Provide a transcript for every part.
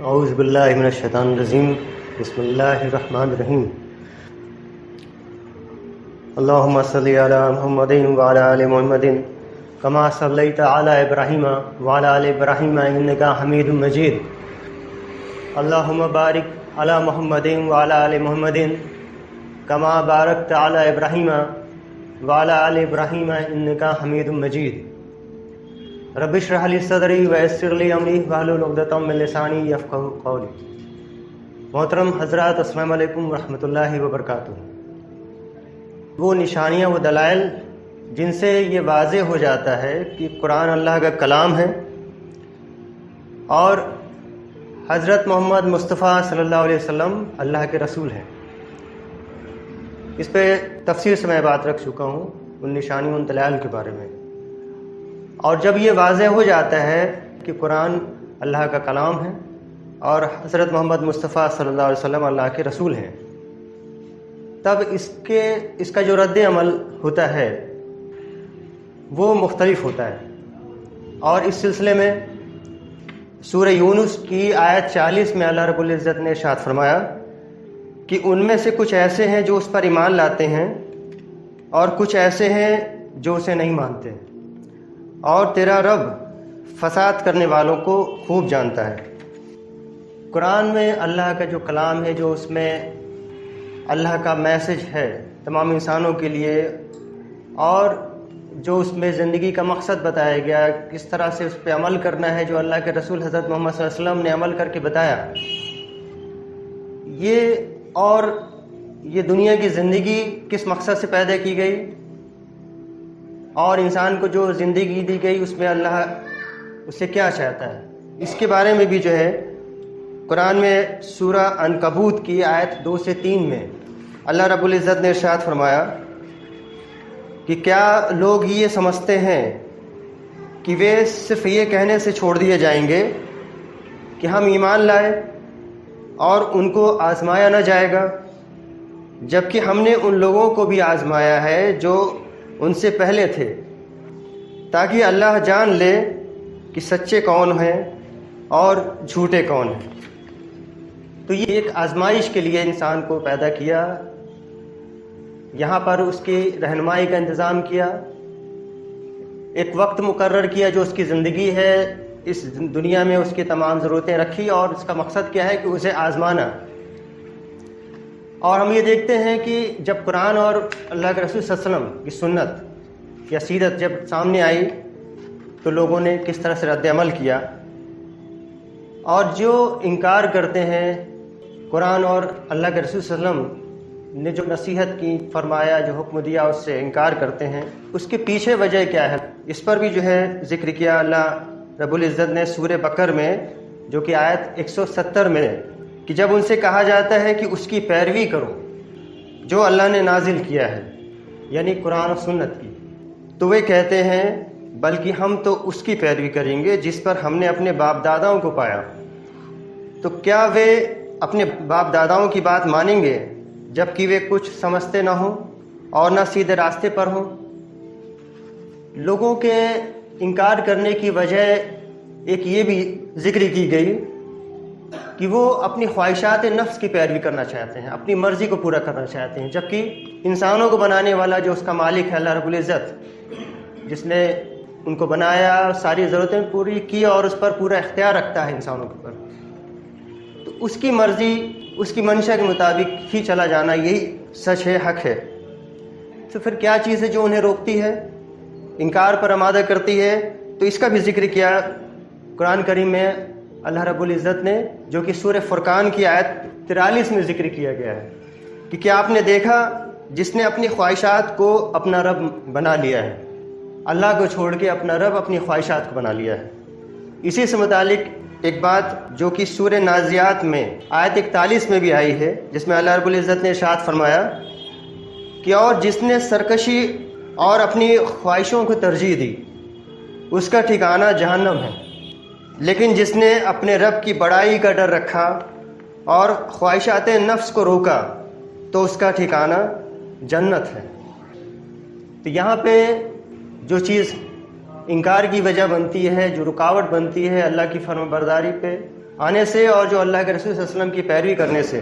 اعوذ باللہ من الشیطان الرجیم بسم اللہ الرحمن الرحیم اللہم صلی علی محمد وعلی آل محمد کما صلیت علی ابراہیم وعلی آل ابراہیم انک حمید مجید اللہم بارک علی محمد وعلی آل محمد کما بارکت علی ابراہیم وعلی آل ابراہیم انک حمید مجید رب اشرح لی صدری ویسر لی امری واحلل عقدۃ من لسانی یفقہوا قولی۔ محترم حضرات، السلام علیکم ورحمۃ اللہ وبرکاتہ۔ وہ نشانیاں، وہ دلائل جن سے یہ واضح ہو جاتا ہے کہ قرآن اللہ کا کلام ہے اور حضرت محمد مصطفیٰ صلی اللہ علیہ وسلم اللہ کے رسول ہیں۔ اس پہ تفصیل سے میں بات رکھ چکا ہوں، ان نشانیوں، ان دلائل کے بارے میں۔ اور جب یہ واضح ہو جاتا ہے کہ قرآن اللہ کا کلام ہے اور حضرت محمد مصطفیٰ صلی اللہ علیہ وسلم اللہ کے رسول ہیں، تب اس کا جو رد عمل ہوتا ہے وہ مختلف ہوتا ہے۔ اور اس سلسلے میں سورہ یونس کی آیت 40 میں اللہ رب العزت نے ارشاد فرمایا کہ ان میں سے کچھ ایسے ہیں جو اس پر ایمان لاتے ہیں اور کچھ ایسے ہیں جو اسے نہیں مانتے، اور تیرا رب فساد کرنے والوں کو خوب جانتا ہے۔ قرآن میں اللہ کا جو کلام ہے، جو اس میں اللہ کا میسج ہے تمام انسانوں کے لیے، اور جو اس میں زندگی کا مقصد بتایا گیا، کس طرح سے اس پہ عمل کرنا ہے، جو اللہ کے رسول حضرت محمد صلی اللہ علیہ وسلم نے عمل کر کے بتایا، یہ دنیا کی زندگی کس مقصد سے پیدا کی گئی اور انسان کو جو زندگی دی گئی اس میں اللہ اس سے کیا چاہتا ہے، اس کے بارے میں بھی جو ہے قرآن میں سورہ عنکبوت کی آیت 2 سے 3 میں اللہ رب العزت نے ارشاد فرمایا کہ کیا لوگ یہ سمجھتے ہیں کہ وہ صرف یہ کہنے سے چھوڑ دیے جائیں گے کہ ہم ایمان لائے اور ان کو آزمایا نہ جائے گا، جبکہ ہم نے ان لوگوں کو بھی آزمایا ہے جو ان سے پہلے تھے، تاکہ اللہ جان لے کہ سچے کون ہیں اور جھوٹے کون ہیں۔ تو یہ ایک آزمائش کے لیے انسان کو پیدا کیا، یہاں پر اس کی رہنمائی کا انتظام کیا، ایک وقت مقرر کیا جو اس کی زندگی ہے، اس دنیا میں اس کی تمام ضرورتیں رکھی، اور اس کا مقصد کیا ہے کہ اسے آزمانا۔ اور ہم یہ دیکھتے ہیں کہ جب قرآن اور اللہ کے رسول صلی اللہ علیہ وسلم کی سنت یا سیرت جب سامنے آئی تو لوگوں نے کس طرح سے رد عمل کیا، اور جو انکار کرتے ہیں قرآن اور اللہ کے رسول صلی اللہ علیہ وسلم نے جو نصیحت کی، فرمایا، جو حکم دیا، اس سے انکار کرتے ہیں، اس کے پیچھے وجہ کیا ہے، اس پر بھی جو ہے ذکر کیا اللہ رب العزت نے سورہ بقرہ میں، جو کہ آیت 170 میں، کہ جب ان سے کہا جاتا ہے کہ اس کی پیروی کرو جو اللہ نے نازل کیا ہے، یعنی قرآن و سنت کی، تو وہ کہتے ہیں بلکہ ہم تو اس کی پیروی کریں گے جس پر ہم نے اپنے باپ داداؤں کو پایا۔ تو کیا وہ اپنے باپ داداؤں کی بات مانیں گے جبکہ وہ کچھ سمجھتے نہ ہوں اور نہ سیدھے راستے پر ہوں؟ لوگوں کے انکار کرنے کی وجہ ایک یہ بھی ذکر کی گئی کہ وہ اپنی خواہشات نفس کی پیروی کرنا چاہتے ہیں، اپنی مرضی کو پورا کرنا چاہتے ہیں، جبکہ انسانوں کو بنانے والا جو اس کا مالک ہے اللہ رب العزت، جس نے ان کو بنایا، ساری ضرورتیں پوری کی اور اس پر پورا اختیار رکھتا ہے انسانوں کے اوپر، تو اس کی مرضی، اس کی منشا کے مطابق ہی چلا جانا یہی سچ ہے، حق ہے۔ تو پھر کیا چیز ہے جو انہیں روکتی ہے، انکار پر آمادہ کرتی ہے؟ تو اس کا بھی ذکر کیا قرآن کریم میں اللہ رب العزت نے، جو کہ سورہ فرقان کی آیت 43 میں ذکر کیا گیا ہے کہ کیا آپ نے دیکھا جس نے اپنی خواہشات کو اپنا رب بنا لیا ہے، اللہ کو چھوڑ کے اپنا رب اپنی خواہشات کو بنا لیا ہے۔ اسی سے متعلق ایک بات جو کہ سورہ نازعات میں آیت 41 میں بھی آئی ہے، جس میں اللہ رب العزت نے ارشاد فرمایا کہ اور جس نے سرکشی اور اپنی خواہشوں کو ترجیح دی اس کا ٹھکانہ جہنم ہے، لیکن جس نے اپنے رب کی بڑائی کا ڈر رکھا اور خواہشات نفس کو روکا تو اس کا ٹھکانہ جنت ہے۔ تو یہاں پہ جو چیز انکار کی وجہ بنتی ہے، جو رکاوٹ بنتی ہے اللہ کی فرمانبرداری پہ، آنے سے اور جو اللہ کے رسول صلی اللہ علیہ وسلم کی پیروی کرنے سے،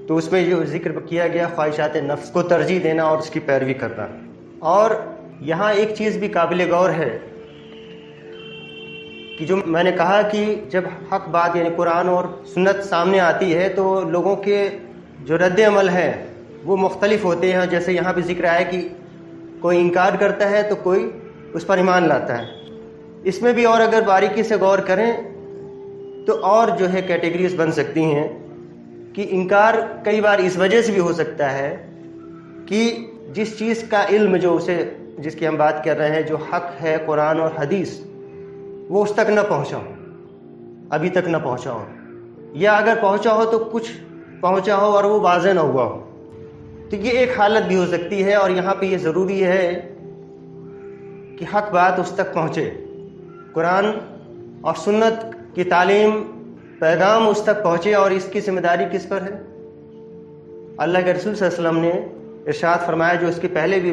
تو اس میں جو ذکر کیا گیا خواہشات نفس کو ترجیح دینا اور اس کی پیروی کرنا۔ اور یہاں ایک چیز بھی قابل غور ہے کہ جو میں نے کہا کہ جب حق بات یعنی قرآن اور سنت سامنے آتی ہے تو لوگوں کے جو رد عمل ہے وہ مختلف ہوتے ہیں، جیسے یہاں بھی ذکر آیا کہ کوئی انکار کرتا ہے تو کوئی اس پر ایمان لاتا ہے۔ اس میں بھی اور اگر باریکی سے غور کریں تو اور جو ہے کیٹیگریز بن سکتی ہیں کہ انکار کئی بار اس وجہ سے بھی ہو سکتا ہے کہ جس چیز کا علم جس کی ہم بات کر رہے ہیں، جو حق ہے قرآن اور حدیث، وہ اس تک نہ پہنچا ہو، ابھی تک نہ پہنچا ہو، یا اگر پہنچا ہو تو کچھ پہنچا ہو اور وہ واضح نہ ہوا ہو، تو یہ ایک حالت بھی ہو سکتی ہے۔ اور یہاں پہ یہ ضروری ہے کہ حق بات اس تک پہنچے، قرآن اور سنت کی تعلیم پیغام اس تک پہنچے، اور اس کی ذمہ داری کس پر ہے؟ اللہ کے رسول صلی اللہ علیہ وسلم نے ارشاد فرمایا، جو اس کے پہلے بھی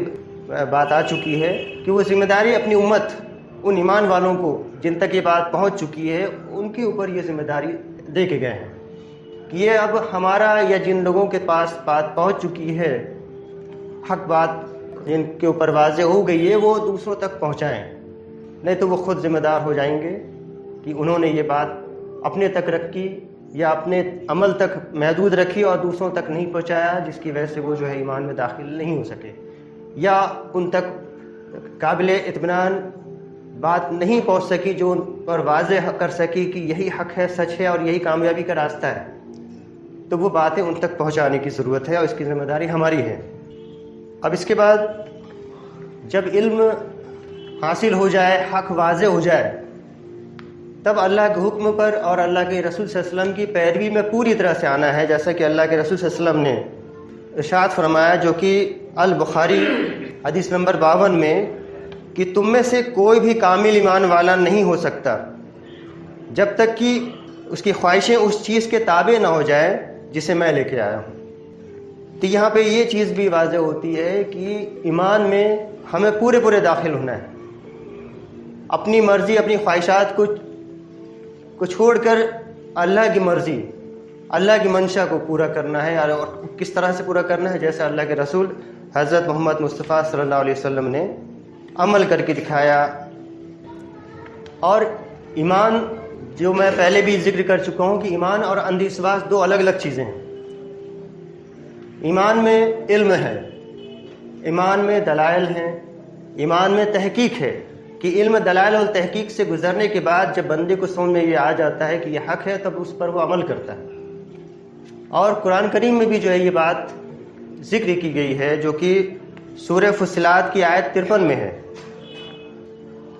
بات آ چکی ہے، کہ وہ ذمہ داری اپنی امت، ان ایمان والوں کو جن تک یہ بات پہنچ چکی ہے، ان کے اوپر یہ ذمہ داری دے کے گئے ہیں کہ یہ اب ہمارا یا جن لوگوں کے پاس بات پہنچ چکی ہے، حق بات جن کے اوپر واضح ہو گئی ہے، وہ دوسروں تک پہنچائیں، نہیں تو وہ خود ذمہ دار ہو جائیں گے کہ انہوں نے یہ بات اپنے تک رکھی یا اپنے عمل تک محدود رکھی اور دوسروں تک نہیں پہنچایا، جس کی وجہ سے وہ جو ہے ایمان میں داخل نہیں ہو سکے، یا ان تک قابل اطمینان بات نہیں پہنچ سکی جو ان پر واضح کر سکی کہ یہی حق ہے، سچ ہے اور یہی کامیابی کا راستہ ہے۔ تو وہ باتیں ان تک پہنچانے کی ضرورت ہے اور اس کی ذمہ داری ہماری ہے۔ اب اس کے بعد جب علم حاصل ہو جائے، حق واضح ہو جائے، تب اللہ کے حکم پر اور اللہ کے رسول صلی اللہ علیہ وسلم کی پیروی میں پوری طرح سے آنا ہے، جیسا کہ اللہ کے رسول صلی اللہ علیہ وسلم نے ارشاد فرمایا، جو کہ البخاری حدیث نمبر 52 میں، کہ تم میں سے کوئی بھی کامل ایمان والا نہیں ہو سکتا جب تک کہ اس کی خواہشیں اس چیز کے تابع نہ ہو جائے جسے میں لے کے آیا ہوں۔ تو یہاں پہ یہ چیز بھی واضح ہوتی ہے کہ ایمان میں ہمیں پورے داخل ہونا ہے، اپنی مرضی، اپنی خواہشات کو چھوڑ کر اللہ کی مرضی، اللہ کی منشا کو پورا کرنا ہے، اور کس طرح سے پورا کرنا ہے؟ جیسے اللہ کے رسول حضرت محمد مصطفیٰ صلی اللہ علیہ وسلم نے عمل کر کے دکھایا۔ اور ایمان، جو میں پہلے بھی ذکر کر چکا ہوں کہ ایمان اور اندھ وشواس دو الگ الگ چیزیں ہیں۔ ایمان میں علم ہے، ایمان میں دلائل ہیں، ایمان میں تحقیق ہے کہ علم، دلائل اور تحقیق سے گزرنے کے بعد جب بندے کو سمجھ میں یہ آ جاتا ہے کہ یہ حق ہے، تب اس پر وہ عمل کرتا ہے۔ اور قرآن کریم میں بھی جو ہے یہ بات ذکر کی گئی ہے، جو کہ سورہ فصلات کی آیت 53 میں ہے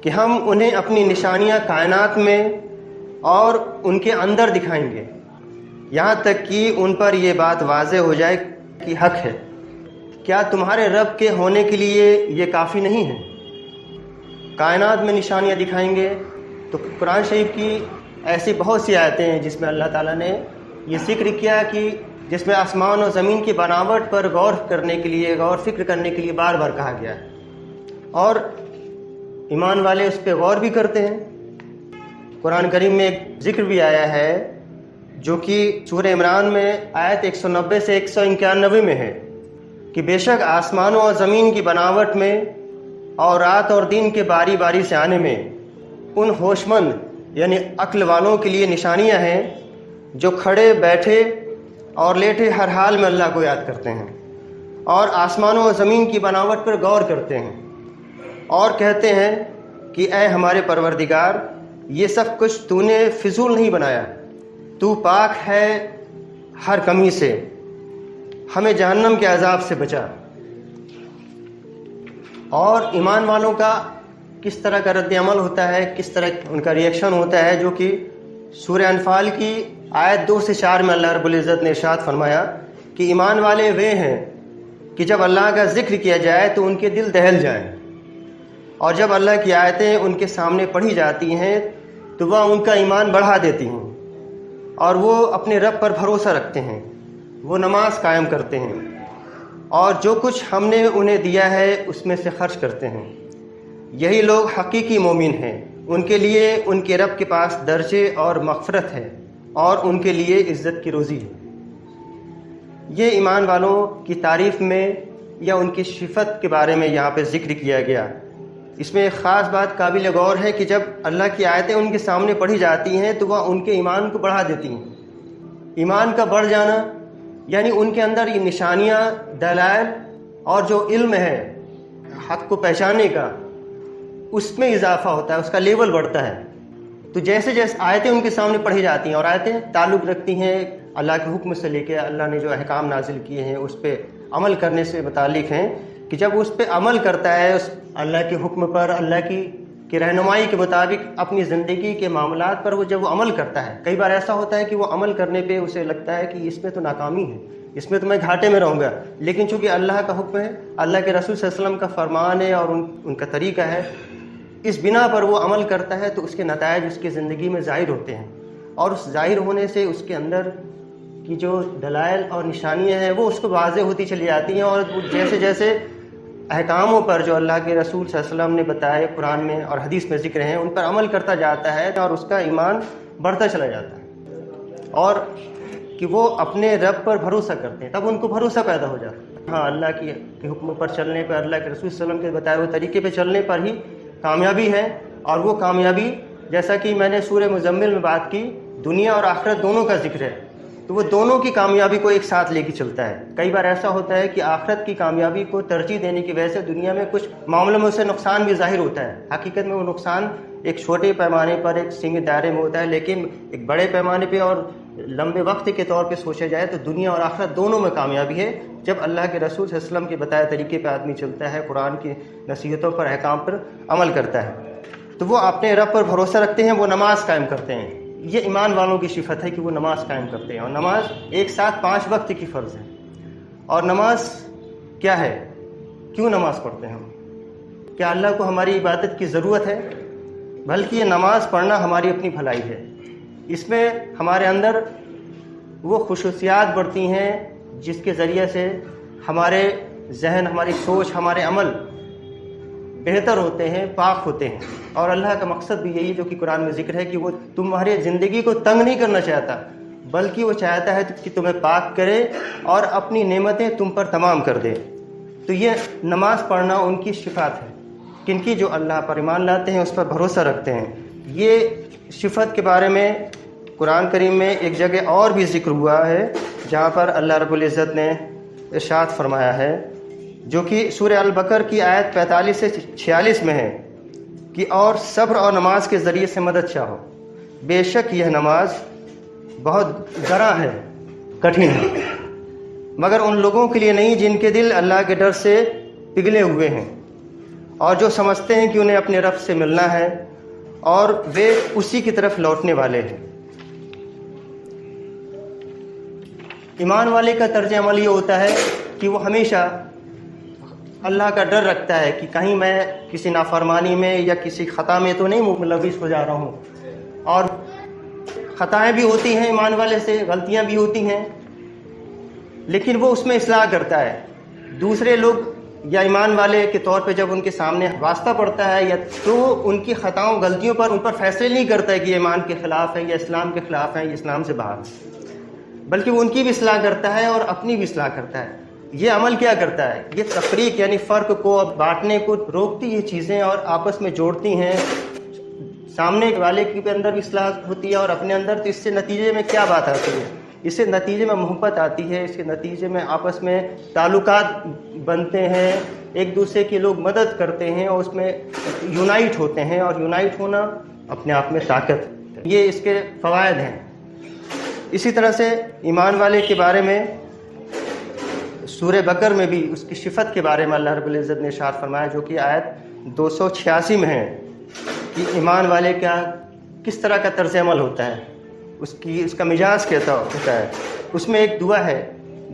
کہ ہم انہیں اپنی نشانیاں کائنات میں اور ان کے اندر دکھائیں گے، یہاں تک کہ ان پر یہ بات واضح ہو جائے کہ حق ہے۔ کیا تمہارے رب کے ہونے کے لیے یہ کافی نہیں ہے؟ کائنات میں نشانیاں دکھائیں گے۔ تو قرآن شریف کی ایسی بہت سی آیتیں ہیں جس میں اللہ تعالیٰ نے یہ ذکر کیا کہ جس میں آسمان اور زمین کی بناوٹ پر غور کرنے کے لیے، غور فکر کرنے کے لیے بار بار کہا گیا ہے، اور ایمان والے اس پہ غور بھی کرتے ہیں۔ قرآن کریم میں ایک ذکر بھی آیا ہے جو کہ سورہ عمران میں آیت 190 سے 191 میں ہے کہ بے شک آسمانوں اور زمین کی بناوٹ میں اور رات اور دن کے باری باری سے آنے میں ان ہوش مند یعنی عقل والوں کے لیے نشانیاں ہیں جو کھڑے بیٹھے اور لیٹے ہر حال میں اللہ کو یاد کرتے ہیں، اور آسمانوں اور زمین کی بناوٹ پر غور کرتے ہیں، اور کہتے ہیں کہ اے ہمارے پروردگار، یہ سب کچھ تو نے فضول نہیں بنایا، تو پاک ہے ہر کمی سے، ہمیں جہنم کے عذاب سے بچا۔ اور ایمان والوں کا کس طرح کا رد عمل ہوتا ہے، کس طرح ان کا ریئیکشن ہوتا ہے، جو کہ سورہ انفال کی آیت 2 سے 4 میں اللہ رب العزت نے ارشاد فرمایا کہ ایمان والے وہ ہیں کہ جب اللہ کا ذکر کیا جائے تو ان کے دل دہل جائیں، اور جب اللہ کی آیتیں ان کے سامنے پڑھی جاتی ہیں تو وہ ان کا ایمان بڑھا دیتی ہیں، اور وہ اپنے رب پر بھروسہ رکھتے ہیں، وہ نماز قائم کرتے ہیں، اور جو کچھ ہم نے انہیں دیا ہے اس میں سے خرچ کرتے ہیں۔ یہی لوگ حقیقی مومن ہیں، ان کے لیے ان کے رب کے پاس درجے اور مغفرت ہے اور ان کے لیے عزت کی روزی ہے۔ یہ ایمان والوں کی تعریف میں یا ان کی صفت کے بارے میں یہاں پہ ذکر کیا گیا۔ اس میں ایک خاص بات قابل غور ہے کہ جب اللہ کی آیتیں ان کے سامنے پڑھی جاتی ہیں تو وہ ان کے ایمان کو بڑھا دیتی ہیں۔ ایمان کا بڑھ جانا یعنی ان کے اندر یہ نشانیاں، دلائل اور جو علم ہے حق کو پہچاننے کا، اس میں اضافہ ہوتا ہے، اس کا لیول بڑھتا ہے۔ تو جیسے جیسے آیتیں ان کے سامنے پڑھی جاتی ہیں، اور آیتیں تعلق رکھتی ہیں اللہ کے حکم سے لے کے اللہ نے جو احکام نازل کیے ہیں اس پہ عمل کرنے سے متعلق ہیں، کہ جب اس پہ عمل کرتا ہے، اس اللہ کے حکم پر، اللہ کی رہنمائی کے مطابق اپنی زندگی کے معاملات پر جب وہ عمل کرتا ہے، کئی بار ایسا ہوتا ہے کہ وہ عمل کرنے پہ اسے لگتا ہے کہ اس میں تو ناکامی ہے، اس میں تو میں گھاٹے میں رہوں گا، لیکن چونکہ اللہ کا حکم ہے، اللہ کے رسول صلی اللہ علیہ وسلم کا فرمان ہے اور ان کا طریقہ ہے، اس بنا پر وہ عمل کرتا ہے تو اس کے نتائج اس کی زندگی میں ظاہر ہوتے ہیں، اور اس ظاہر ہونے سے اس کے اندر کی جو دلائل اور نشانیاں ہیں وہ اس کو واضح ہوتی چلی جاتی ہیں، اور جیسے جیسے احکاموں پر جو اللہ کے رسول صلی اللہ علیہ وسلم نے بتائے قرآن میں اور حدیث میں ذکر ہیں ان پر عمل کرتا جاتا ہے اور اس کا ایمان بڑھتا چلا جاتا ہے، اور کہ وہ اپنے رب پر بھروسہ کرتے ہیں، تب ان کو بھروسہ پیدا ہو جاتا ہے۔ ہاں، اللہ کے حکم پر چلنے پر، اللہ کے رسول صلی اللہ علیہ وسلم کے بتائے ہوئے طریقے پہ چلنے پر ہی کامیابی ہے، اور وہ کامیابی جیسا کہ میں نے سورہ مزمل میں بات کی، دنیا اور آخرت دونوں کا ذکر ہے، تو وہ دونوں کی کامیابی کو ایک ساتھ لے کے چلتا ہے۔ کئی بار ایسا ہوتا ہے کہ آخرت کی کامیابی کو ترجیح دینے کی وجہ سے دنیا میں کچھ معاملوں میں اسے نقصان بھی ظاہر ہوتا ہے، حقیقت میں وہ نقصان ایک چھوٹے پیمانے پر ایک سیمت دائرے میں ہوتا ہے، لیکن ایک بڑے پیمانے پہ اور لمبے وقت کے طور پہ سوچا جائے تو دنیا اور آخرت دونوں میں کامیابی ہے جب اللہ کے رسول صلی اللہ علیہ وسلم کے بتائے طریقے پہ آدمی چلتا ہے، قرآن کی نصیحتوں پر، احکام پر عمل کرتا ہے، تو وہ اپنے رب پر بھروسہ رکھتے ہیں، وہ نماز قائم کرتے ہیں۔ یہ ایمان والوں کی صفت ہے کہ وہ نماز قائم کرتے ہیں، اور نماز ایک ساتھ 5 وقت کی فرض ہے۔ اور نماز کیا ہے؟ کیوں نماز پڑھتے ہیں ہم؟ کیا اللہ کو ہماری عبادت کی ضرورت ہے؟ بلکہ یہ نماز پڑھنا ہماری اپنی بھلائی ہے، اس میں ہمارے اندر وہ خصوصیات بڑھتی ہیں جس کے ذریعے سے ہمارے ذہن، ہماری سوچ، ہمارے عمل بہتر ہوتے ہیں، پاک ہوتے ہیں، اور اللہ کا مقصد بھی یہی جو کہ قرآن میں ذکر ہے کہ وہ تمہاری زندگی کو تنگ نہیں کرنا چاہتا، بلکہ وہ چاہتا ہے کہ تمہیں پاک کرے اور اپنی نعمتیں تم پر تمام کر دے۔ تو یہ نماز پڑھنا ان کی صفات ہے، کن کی؟ جو اللہ پر ایمان لاتے ہیں، اس پر بھروسہ رکھتے ہیں۔ یہ صفت کے بارے میں قرآن کریم میں ایک جگہ اور بھی ذکر ہوا ہے جہاں پر اللہ رب العزت نے ارشاد فرمایا ہے، جو کہ سورہ البقرہ کی آیت 45 سے 46 میں ہے کہ اور صبر اور نماز کے ذریعے سے مدد چاہو، بے شک یہ نماز بہت گراں ہے، کٹھن ہے، مگر ان لوگوں کے لیے نہیں جن کے دل اللہ کے ڈر سے پگھلے ہوئے ہیں اور جو سمجھتے ہیں کہ انہیں اپنے رب سے ملنا ہے اور وہ اسی کی طرف لوٹنے والے ہیں۔ ایمان والے کا طرز عمل یہ ہوتا ہے کہ وہ ہمیشہ اللہ کا ڈر رکھتا ہے کہ کہیں میں کسی نافرمانی میں یا کسی خطا میں تو نہیں ملوث ہو جا رہا ہوں، اور خطائیں بھی ہوتی ہیں ایمان والے سے، غلطیاں بھی ہوتی ہیں، لیکن وہ اس میں اصلاح کرتا ہے۔ دوسرے لوگ یا ایمان والے کے طور پہ جب ان کے سامنے واسطہ پڑتا ہے یا تو ان کی خطاؤں غلطیوں پر ان پر فیصلے نہیں کرتا ہے کہ یہ ایمان کے خلاف ہے یا اسلام کے خلاف ہے یا اسلام سے باہر، بلکہ وہ ان کی بھی اصلاح کرتا ہے اور اپنی بھی اصلاح کرتا ہے۔ یہ عمل کیا کرتا ہے؟ یہ تفریق یعنی فرق کو بانٹنے کو روکتی یہ چیزیں اور آپس میں جوڑتی ہیں، سامنے والے کے اندر بھی اصلاح ہوتی ہے اور اپنے اندر، تو اس سے نتیجے میں کیا بات آتی ہے؟ اس سے نتیجے میں محبت آتی ہے، اس کے نتیجے میں آپس میں تعلقات بنتے ہیں، ایک دوسرے کی لوگ مدد کرتے ہیں اور اس میں یونائٹ ہوتے ہیں، اور یونائٹ ہونا اپنے آپ میں طاقت، یہ اس کے فوائد ہیں۔ اسی طرح سے ایمان والے کے بارے میں سورہ بقرہ میں بھی اس کی صفت کے بارے میں اللہ رب العزت نے ارشاد فرمایا، جو کہ آیت 286 میں ہے کہ ایمان والے کا کس طرح کا طرز عمل ہوتا ہے، اس کا مزاج کیسا ہوتا ہے۔ اس میں ایک دعا ہے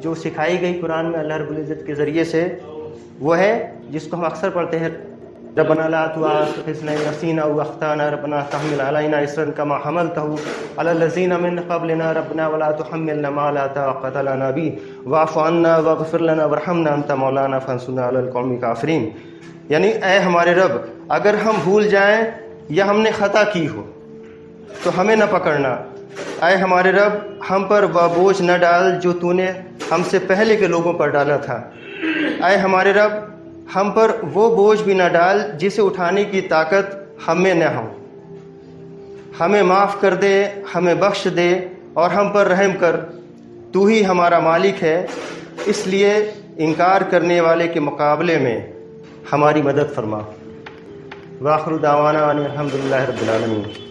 جو سکھائی گئی قرآن میں اللہ رب العزت کے ذریعے سے، وہ ہے جس کو ہم اکثر پڑھتے ہیں، ربنا لا تؤاخذنا إن نسينا أو أخطأنا ربنا تحمل علينا إصرا كما حملته على الذين من قبلنا ربنا ولا تحملنا ما لا طاقة لنا به واعف عنا واغفر لنا وارحمنا أنت مولانا فانصرنا على القوم الكافرين۔ یعنی اے ہمارے رب، اگر ہم بھول جائیں یا ہم نے خطا کی ہو تو ہمیں نہ پکڑنا، اے ہمارے رب ہم پر وہ بوجھ نہ ڈال جو تو نے ہم سے پہلے کے لوگوں پر ڈالا تھا۔ اے ہمارے رب ہم پر وہ بوجھ بھی نہ ڈال جسے اٹھانے کی طاقت ہم میں نہ ہو۔ ہمیں معاف کر دے، ہمیں بخش دے اور ہم پر رحم کر۔ تو ہی ہمارا مالک ہے، اس لیے انکار کرنے والے کے مقابلے میں ہماری مدد فرما۔ وآخر دعوانا ان الحمد للہ رب العالمین۔